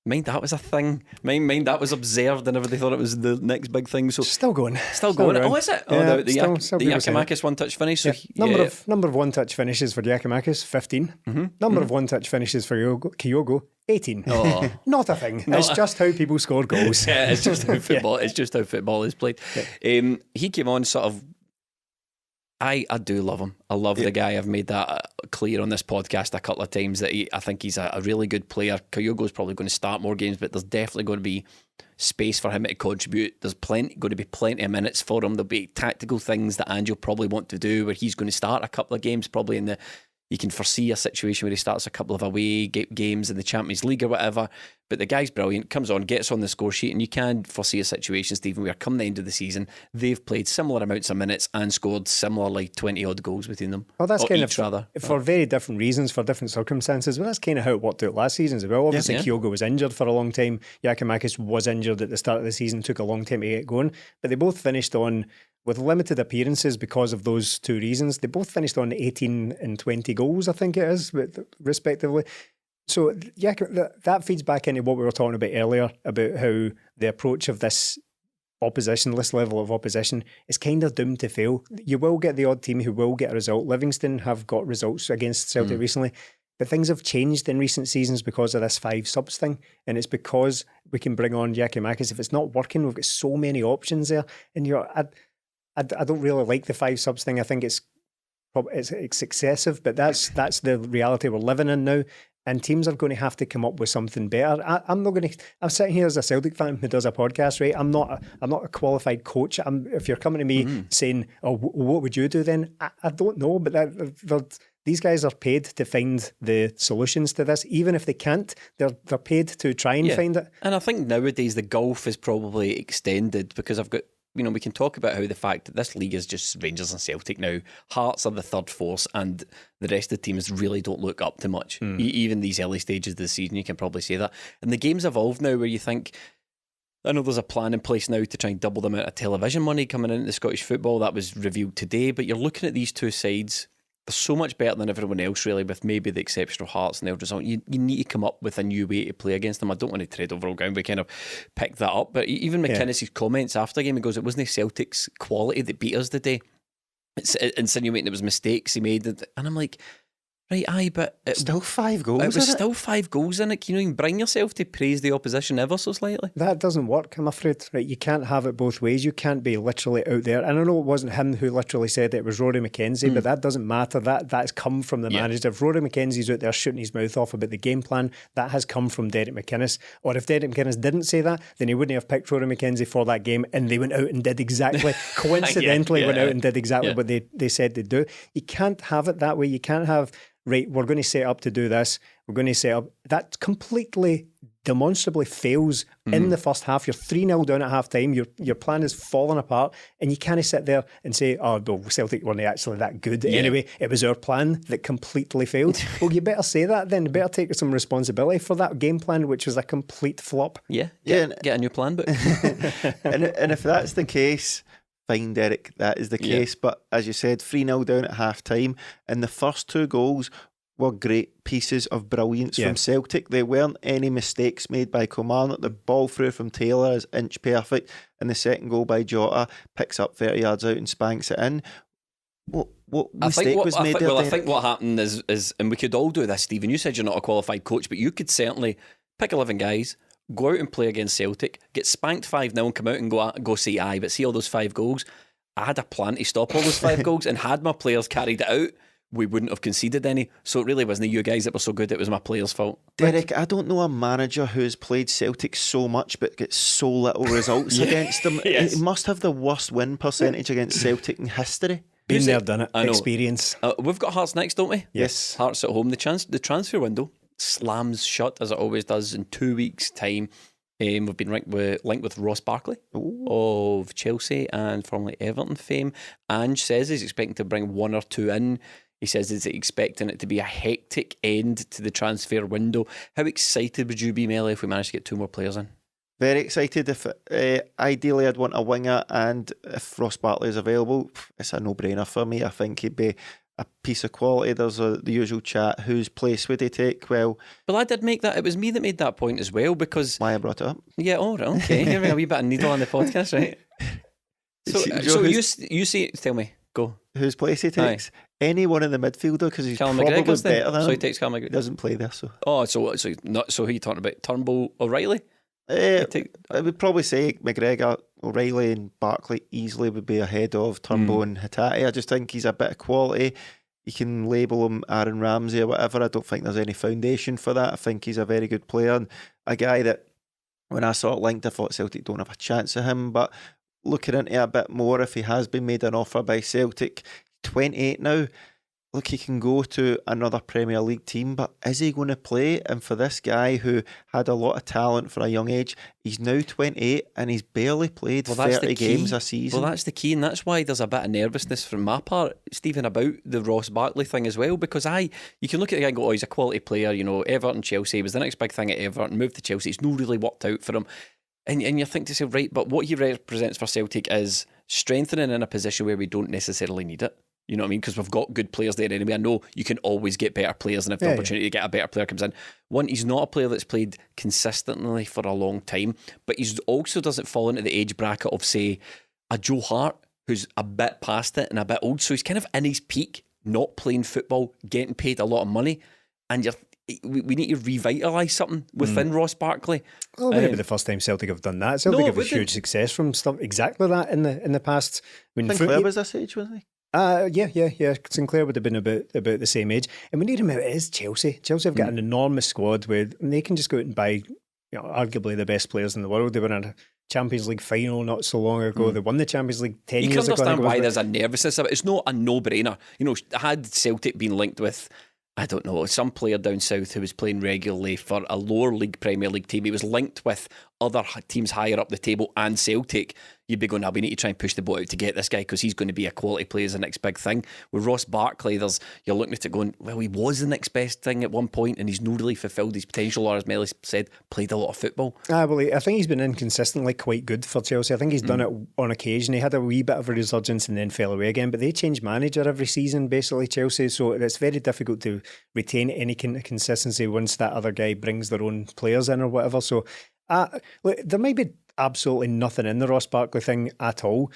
Mind that was a thing. Mind that was observed and everybody thought it was the next big thing. So still going. Oh, is it? Yeah, the Yakimakis one-touch finish. So number of one-touch finishes for Yakimakis, 15. Number of one-touch finishes for Kyogo, 18. Oh. Not a thing. It's just how people score goals. Yeah, it's just how football. It's just how football is played. Yeah. He came on sort of. I do love him. I love the guy. I've made that clear on this podcast a couple of times that I think he's a really good player. Kyogo's probably going to start more games, but there's definitely going to be space for him to contribute. There's going to be plenty of minutes for him. There'll be tactical things that Ange will probably want to do where he's going to start a couple of games, probably you can foresee a situation where he starts a couple of away games in the Champions League or whatever. But the guy's brilliant, comes on, gets on the score sheet, and you can foresee a situation, Stephen, where come the end of the season, they've played similar amounts of minutes and scored similarly 20-odd goals between them. Well, that's kind of for very different reasons, for different circumstances. Well, that's kind of how it worked out last season as well. Obviously, Kyogo was injured for a long time. Yakimakis was injured at the start of the season, took a long time to get going. But they both finished on, with limited appearances because of those two reasons, they both finished on 18 and 20 goals, I think it is, respectively. So that feeds back into what we were talking about earlier, about how the approach of this level of opposition is kind of doomed to fail. You will get the odd team who will get a result. Livingston have got results against Celtic recently, but things have changed in recent seasons because of this 5 subs thing, and it's because we can bring on Yakimakis. If it's not working, we've got so many options there, and I don't really like the 5 subs thing. I think it's excessive, but that's the reality we're living in now. And teams are going to have to come up with something better. I'm sitting here as a Celtic fan who does a podcast, right? I'm not a qualified coach. If you're coming to me saying, "Oh, what would you do then?" I don't know, but these guys are paid to find the solutions to this. Even if they can't, they're paid to try and find it. And I think nowadays the gulf is probably extended because I've got we can talk about how the fact that this league is just Rangers and Celtic now. Hearts are the third force, and the rest of the teams really don't look up to much. Even these early stages of the season, you can probably say that. And the game's evolved now where you think, I know there's a plan in place now to try and double the amount of television money coming into Scottish football. That was revealed today, but you're looking at these two sides. They're so much better than everyone else, really, with maybe the exception of Hearts and the result. You need to come up with a new way to play against them. I don't want to tread over all ground. We kind of picked that up. But even McKenzie's comments after the game, he goes, it wasn't Celtic's quality that beat us today. It's insinuating it was mistakes he made. And I'm like, right, aye, but still 5 goals. It was still 5 goals in it. You can bring yourself to praise the opposition ever so slightly. That doesn't work, I'm afraid. Right, you can't have it both ways. You can't be literally out there. And I know it wasn't him who literally said it was Rory McKenzie, but that doesn't matter. That's come from the manager. If Rory McKenzie's out there shooting his mouth off about the game plan, that has come from Derek McInnes. Or if Derek McInnes didn't say that, then he wouldn't have picked Rory McKenzie for that game, and they went out and did exactly, coincidentally went out and did exactly what they said they'd do. You can't have it that way. You can't have, right, we're going to set up to do this. We're going to set up. That completely, demonstrably fails in the first half. You're 3-0 down at half time. Your plan is falling apart, and you can't sit there and say, oh, well, Celtic weren't actually that good. Anyway, it was our plan that completely failed. Well, you better say that then. You better take some responsibility for that game plan, which was a complete flop. Get a new plan book. and if that's the case, fine, Derek, that is the case. But as you said, 3-0 down at half time, and the first 2 goals were great pieces of brilliance from Celtic. There weren't any mistakes made by Kilmarnock. The ball through from Taylor is inch perfect, and the second goal by Jota picks up 30 yards out and spanks it in. What mistake was made there? Well, I think what happened is, and we could all do this, Stephen, you said you're not a qualified coach, but you could certainly pick 11 guys, go out and play against Celtic, get spanked 5-0 and come out and go say aye, but see all those 5 goals? I had a plan to stop all those 5 goals, and had my players carried it out, we wouldn't have conceded any. So it really wasn't you guys that were so good, it was my players' fault. Derek, I don't know a manager who's played Celtic so much but gets so little results against them. He must have the worst win percentage against Celtic in history. Been there, done it. Experience. We've got Hearts next, don't we? Yes. Hearts at home. The transfer window slams shut, as it always does, in 2 weeks' time. We've been linked with Ross Barkley of Chelsea and formerly Everton fame. Ange says he's expecting to bring 1 or 2 in. He says he's expecting it to be a hectic end to the transfer window. How excited would you be, Melly, if we managed to get 2 more players in? Very excited. If ideally I'd want a winger, and if Ross Barkley is available, it's a no-brainer for me. I think he'd be a piece of quality. There's the usual chat, whose place would he take? Well, I did make that. It was me that made that point as well, because why I brought it up. Yeah, all right, okay. Here we go, a wee bit of needle on the podcast, right? So you see, tell me, go. Whose place he takes? Aye. Anyone in the midfielder, because he's Callum probably McGregor's better than him. So he takes Callum McGregor. He doesn't play there, so. Oh, so who are you talking about? Turnbull, O'Reilly? I would probably say McGregor, O'Reilly and Barkley easily would be ahead of Turnbull and Hatate. I just think he's a bit of quality. You can label him Aaron Ramsey or whatever. I don't think there's any foundation for that. I think he's a very good player, and a guy that when I saw it linked, I thought Celtic don't have a chance of him. But looking into it a bit more, if he has been made an offer by Celtic, 28 now, look, he can go to another Premier League team, but is he going to play? And for this guy who had a lot of talent for a young age, he's now 28 and he's barely played 30 games a season. Well, that's the key, and that's why there's a bit of nervousness from my part, Stephen, about the Ross Barkley thing as well, because you can look at the guy and go, oh, he's a quality player, Everton, Chelsea, was the next big thing at Everton, moved to Chelsea, it's not really worked out for him. And you think to yourself, right, but what he represents for Celtic is strengthening in a position where we don't necessarily need it. You know what I mean? Because we've got good players there anyway. I know you can always get better players, and if the opportunity to get a better player comes in. One, he's not a player that's played consistently for a long time, but he also doesn't fall into the age bracket of, say, a Joe Hart, who's a bit past it and a bit old. So he's kind of in his peak, not playing football, getting paid a lot of money, and we need to revitalise something within Ross Barkley. Well, it wouldn't be the first time Celtic have done that. Celtic have a huge success from stuff exactly that in the past. I mean, Sinclair was this age, wasn't he? Yeah. Sinclair would have been about the same age. And we need him out. It is Chelsea. Chelsea have got an enormous squad where they can just go out and buy, arguably the best players in the world. They were in a Champions League final not so long ago. They won the Champions League 10 years ago. You can understand why there's a nervousness of it. It's not a no-brainer. Had Celtic been linked with, I don't know, some player down south who was playing regularly for a lower league Premier League team, he was linked with other teams higher up the table and Celtic, you'd be going, we need to try and push the boat out to get this guy because he's going to be a quality player as the next big thing. With Ross Barkley, you're looking at it going, well, he was the next best thing at one point and he's not really fulfilled his potential, or as Melly said, played a lot of football. Well, I think he's been inconsistently quite good for Chelsea. I think he's done it on occasion. He had a wee bit of a resurgence and then fell away again, but they change manager every season, basically, Chelsea, so it's very difficult to retain any kind of consistency once that other guy brings their own players in or whatever. So look, there might be absolutely nothing in the Ross Barkley thing at all,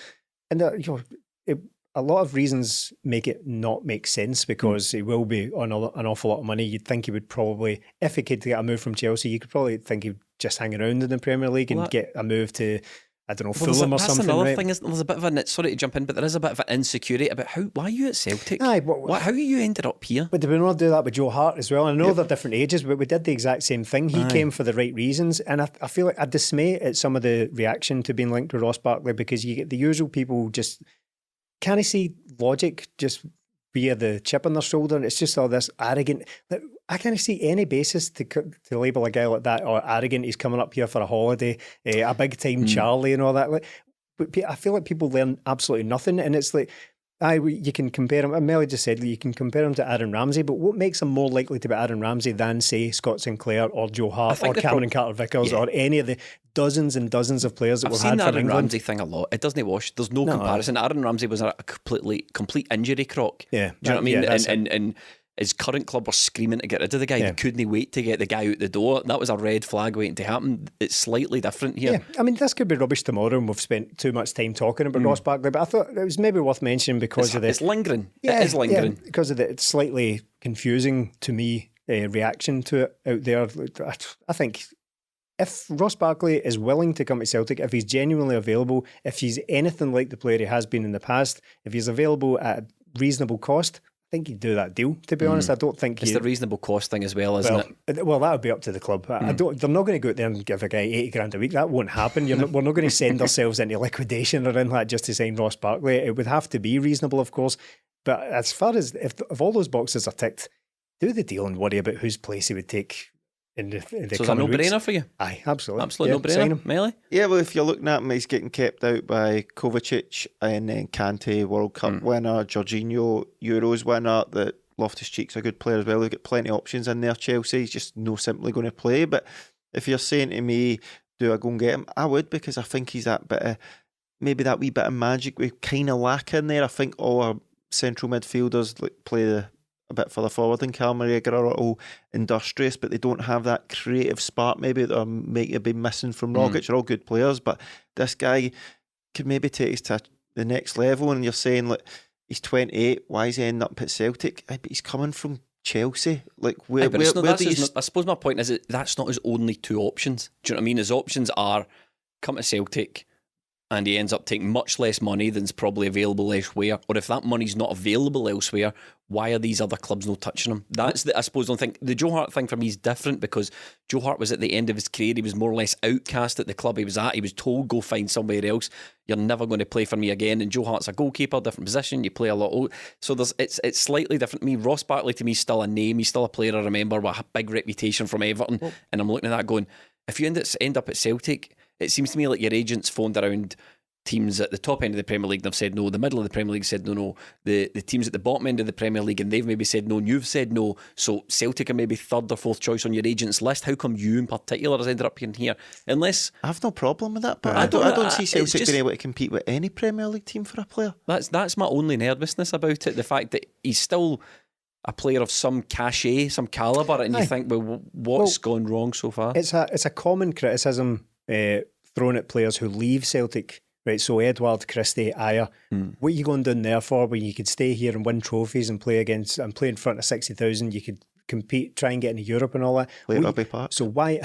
and a lot of reasons make it not make sense, because he will be on an awful lot of money. You'd think he would probably, if he could get a move from Chelsea, you could probably think he'd just hang around in the Premier League and get a move to, I don't know, Fulham or something. That's another thing, is there's a bit of a, sorry to jump in, but there is a bit of an insecurity about why are you at Celtic? Aye, how you ended up here? But did we not do that with Joe Hart as well? I know they're different ages, but we did the exact same thing. He came for the right reasons, and I feel like I dismay at some of the reaction to being linked to Ross Barkley, because you get the usual people just can't see logic just via the chip on their shoulder, and it's just all this arrogant. I can't see any basis to label a guy like that or arrogant. He's coming up here for a holiday, a big time Charlie and all that. But I feel like people learn absolutely nothing, and it's like, you can compare him. Melly just said you can compare him to Aaron Ramsey, but what makes him more likely to be Aaron Ramsey than, say, Scott Sinclair or Joe Hart or Cameron Carter-Vickers or any of the dozens and dozens of players that we've had from England? I've seen the Aaron Ramsey thing a lot. It doesn't wash. There's no comparison. Aaron Ramsey was a complete injury crock. Yeah, do you know what I mean? And his current club were screaming to get rid of the guy. They couldn't wait to get the guy out the door. That was a red flag waiting to happen. It's slightly different here. Yeah, I mean, this could be rubbish tomorrow and we've spent too much time talking about Ross Barkley, but I thought it was maybe worth mentioning because it's lingering. It is lingering. Yeah, because of the slightly confusing to me reaction to it out there. I think if Ross Barkley is willing to come to Celtic, if he's genuinely available, if he's anything like the player he has been in the past, if he's available at a reasonable cost, I think you'd do that deal, to be honest. I don't think it's the reasonable cost thing as well, isn't it? Well, that would be up to the club. They're not going to go out there and give a guy 80 grand a week. That won't happen. We're not going to send ourselves into liquidation or anything like that just to sign Ross Barkley. It would have to be reasonable, of course. But as far as if all those boxes are ticked, do the deal and worry about whose place he would take in the so it's a no-brainer for you? Aye, absolutely. Absolute no-brainer. Melly? Yeah, well, if you're looking at him, he's getting kept out by Kovacic and then Kante, World Cup winner, Jorginho, Euros winner, that Loftus-Cheek's a good player as well. They've got plenty of options in there, Chelsea. He's just no simply going to play. But if you're saying to me, do I go and get him? I would, because I think he's that bit of, maybe that wee bit of magic we kind of lack in there. I think all our central midfielders play a bit further forward than McGregor are all industrious, but they don't have that creative spark maybe that might have been missing from Rogic. They're all good players, but this guy could maybe take us to the next level. And you're saying, like, he's 28, why is he ending up at Celtic? But he's coming from Chelsea. Like, where do you... I suppose my point is that that's not his only two options. Do you know what I mean? His options are come to Celtic and he ends up taking much less money than's probably available elsewhere, or if that money's not available elsewhere, why are these other clubs not touching him? That's I suppose, don't think the Joe Hart thing for me is different, because Joe Hart was at the end of his career. He was more or less outcast at the club he was at. He was told, go find somewhere else, you're never going to play for me again. And Joe Hart's a goalkeeper, different position, you play a lot, so it's slightly different. Me, Ross Barkley to me is still a name, he's still a player I remember with a big reputation from Everton. And I'm looking at that going, if you end up at Celtic, it seems to me like your agents phoned around teams at the top end of the Premier League and they've said no, the middle of the Premier League said no, the teams at the bottom end of the Premier League and they've maybe said no and you've said no, so Celtic are maybe third or fourth choice on your agent's list. How come you in particular has ended up in here? Unless I have no problem with that, but I don't see Celtic being able to compete with any Premier League team for a player. That's my only nervousness about it, the fact that he's still a player of some cachet, some calibre, and you think, well, what's gone wrong so far? It's a common criticism thrown at players who leave Celtic. Right, so Edward, Christie, Ayer, what are you going down there for when you could stay here and win trophies and play in front of 60,000? You could compete, try and get into Europe and all that. Play rugby park. So why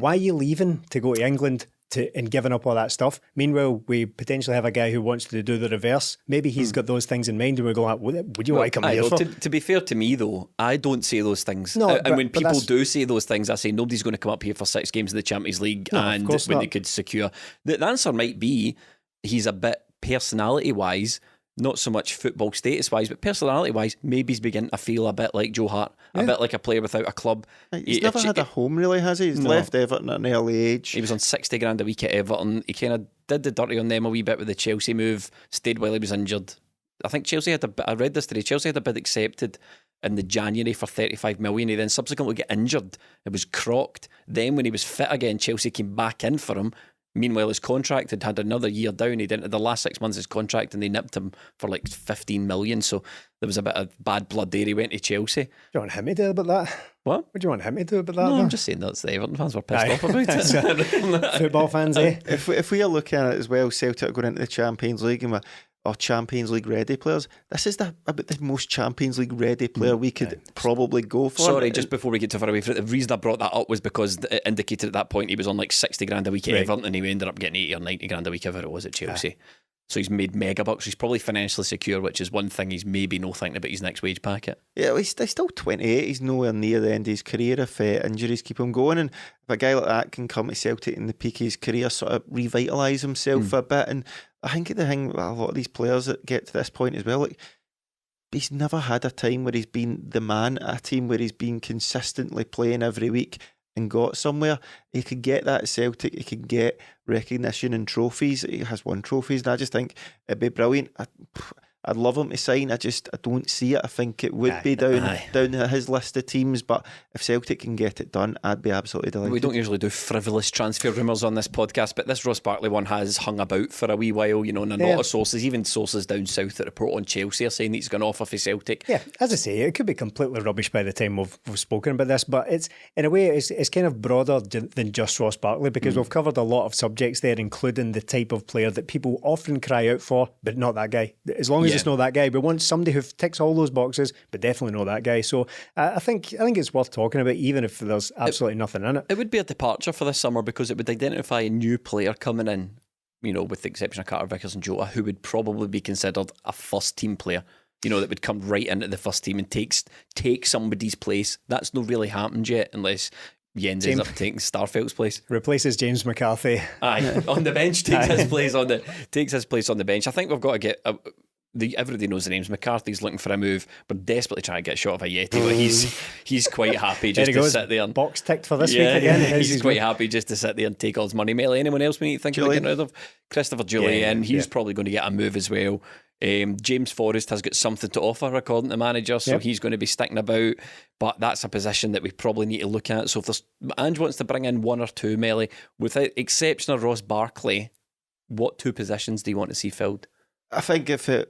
are you leaving to go to England and giving up all that stuff? Meanwhile, we potentially have a guy who wants to do the reverse. Maybe he's got those things in mind and we're going, would you want to come here for? To be fair to me though, I don't say those things. No, and when people do say those things, I say nobody's going to come up here for 6 games in the Champions League and when they could secure. The answer might be he's a bit personality-wise not so much football status wise, but personality wise, maybe he's beginning to feel a bit like Joe Hart, a bit like a player without a club. He's never had a home, really, has he? He's left Everton at an early age. He was on 60 grand a week at Everton. He kind of did the dirty on them a wee bit with the Chelsea move, stayed while he was injured. I think Chelsea had I read this today, Chelsea had a bid accepted in the January for 35 million. He then subsequently got injured. It was crocked. Then when he was fit again, Chelsea came back in for him. Meanwhile, his contract had another year down. He'd entered the last 6 months of his contract and they nipped him for like 15 million. So there was a bit of bad blood there. He went to Chelsea. Do you want him to do about that? What? What do you want him to do about that? No, I'm just saying that's the Everton fans were pissed off about it. Football fans, eh? If we are looking at it as well, Celtic are going into the Champions League and our Champions League ready players. This is about the most Champions League ready player we could probably go for. Sorry, just before we get too far away from it, the reason I brought that up was because it indicated at that point he was on like 60 grand a week at Everton and he ended up getting 80 or 90 grand a week, if it was at Chelsea. So he's made mega bucks. He's probably financially secure, which is one thing he's maybe no thinking about his next wage packet. Yeah, he's still 28. He's nowhere near the end of his career if injuries keep him going. And if a guy like that can come to Celtic in the peak of his career, sort of revitalise himself a bit. And I think the thing with a lot of these players that get to this point as well, like, he's never had a time where he's been the man at a team where he's been consistently playing every week and got somewhere. He could get that at Celtic. He could get recognition and trophies. He has won trophies, and I just think it'd be brilliant. I'd love him to sign. I don't see it. I think it would be down his list of teams, but if Celtic can get it done, I'd be absolutely delighted. We don't usually do frivolous transfer rumours on this podcast, but this Ross Barkley one has hung about for a wee while, and a lot of sources, even sources down south that report on Chelsea, are saying that he's going to offer for Celtic. Yeah, as I say, it could be completely rubbish by the time we've spoken about this, but it's in a way it's kind of broader than just Ross Barkley, because we've covered a lot of subjects there, including the type of player that people often cry out for, but not that guy. As long as it's not that guy, we want somebody who ticks all those boxes, but definitely not that guy. So I think it's worth talking about, even if there's absolutely nothing in it. It would be a departure for this summer because it would identify a new player coming in, with the exception of Carter-Vickers and Jota, who would probably be considered a first team player, that would come right into the first team and take somebody's place. That's not really happened yet, unless Jens ends up taking Starfelt's place. Replaces James McCarthy. Aye, on the bench, takes his place on the bench. I think we've got to get everybody knows the names. McCarthy's looking for a move. We're desperately trying to get a shot of a Yeti, but he's quite happy just to sit there. Box ticked for this week again. He's quite happy just to sit there and take all his money. Melly, anyone else we need to think about getting rid of? Christopher Julian, he's probably going to get a move as well. James Forrest has got something to offer according to the manager, so he's going to be sticking about, but that's a position that we probably need to look at. So if Ange wants to bring in one or two, Melly, with the exception of Ross Barkley, what two positions do you want to see filled? I think if it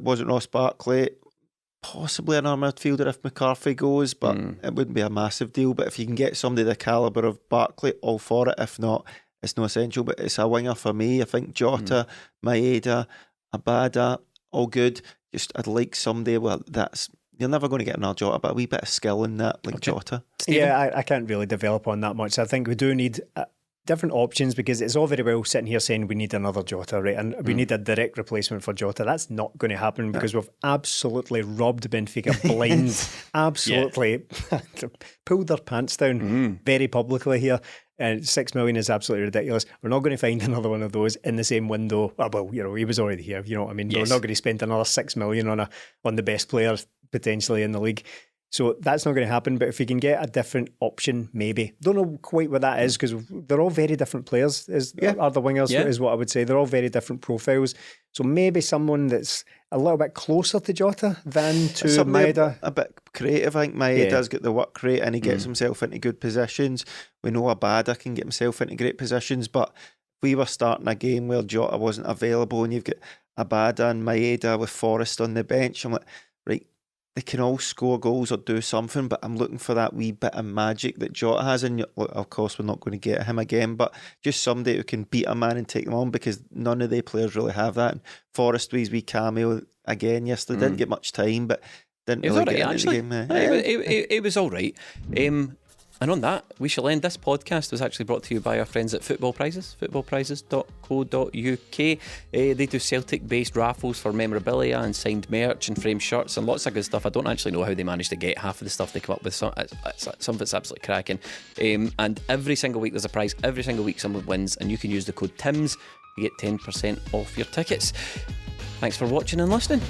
wasn't Ross Barkley, possibly another midfielder if McCarthy goes, but it wouldn't be a massive deal. But if you can get somebody the calibre of Barkley, all for it. If not, it's no essential, but it's a winger for me. I think Jota, Maeda, Abada, all good. Just I'd like somebody, you're never going to get another Jota, but a wee bit of skill in that, like Jota. Stephen? Yeah, I can't really develop on that much. I think we do need different options, because it's all very well sitting here saying we need another Jota, right? And we need a direct replacement for Jota. That's not going to happen because we've absolutely robbed Benfica blind. Absolutely pulled their pants down very publicly here. And 6 million is absolutely ridiculous. We're not going to find another one of those in the same window. Well, he was already here. You know what I mean? Yes. We're not going to spend another 6 million on the best player potentially in the league. So that's not going to happen. But if we can get a different option, maybe. Don't know quite what that is, because they're all very different players. Are the wingers, is what I would say. They're all very different profiles. So maybe someone that's a little bit closer to Jota than to Maeda. A bit creative. I think Maeda's got the work rate and he gets himself into good positions. We know Abada can get himself into great positions, but if we were starting a game where Jota wasn't available and you've got Abada and Maeda with Forrest on the bench, I'm like, right, they can all score goals or do something, but I'm looking for that wee bit of magic that Jota has. And of course, we're not going to get him again, but just somebody who can beat a man and take them on, because none of the players really have that. And Forrest was wee cameo again yesterday. Didn't get much time, but didn't really get into the game. It was all right. And on that, we shall end this podcast. It was actually brought to you by our friends at Football Prizes, footballprizes.co.uk. They do Celtic-based raffles for memorabilia and signed merch and framed shirts and lots of good stuff. I don't actually know how they managed to get half of the stuff they come up with. Some of it's absolutely cracking. And every single week there's a prize. Every single week someone wins, and you can use the code TIMS to get 10% off your tickets. Thanks for watching and listening.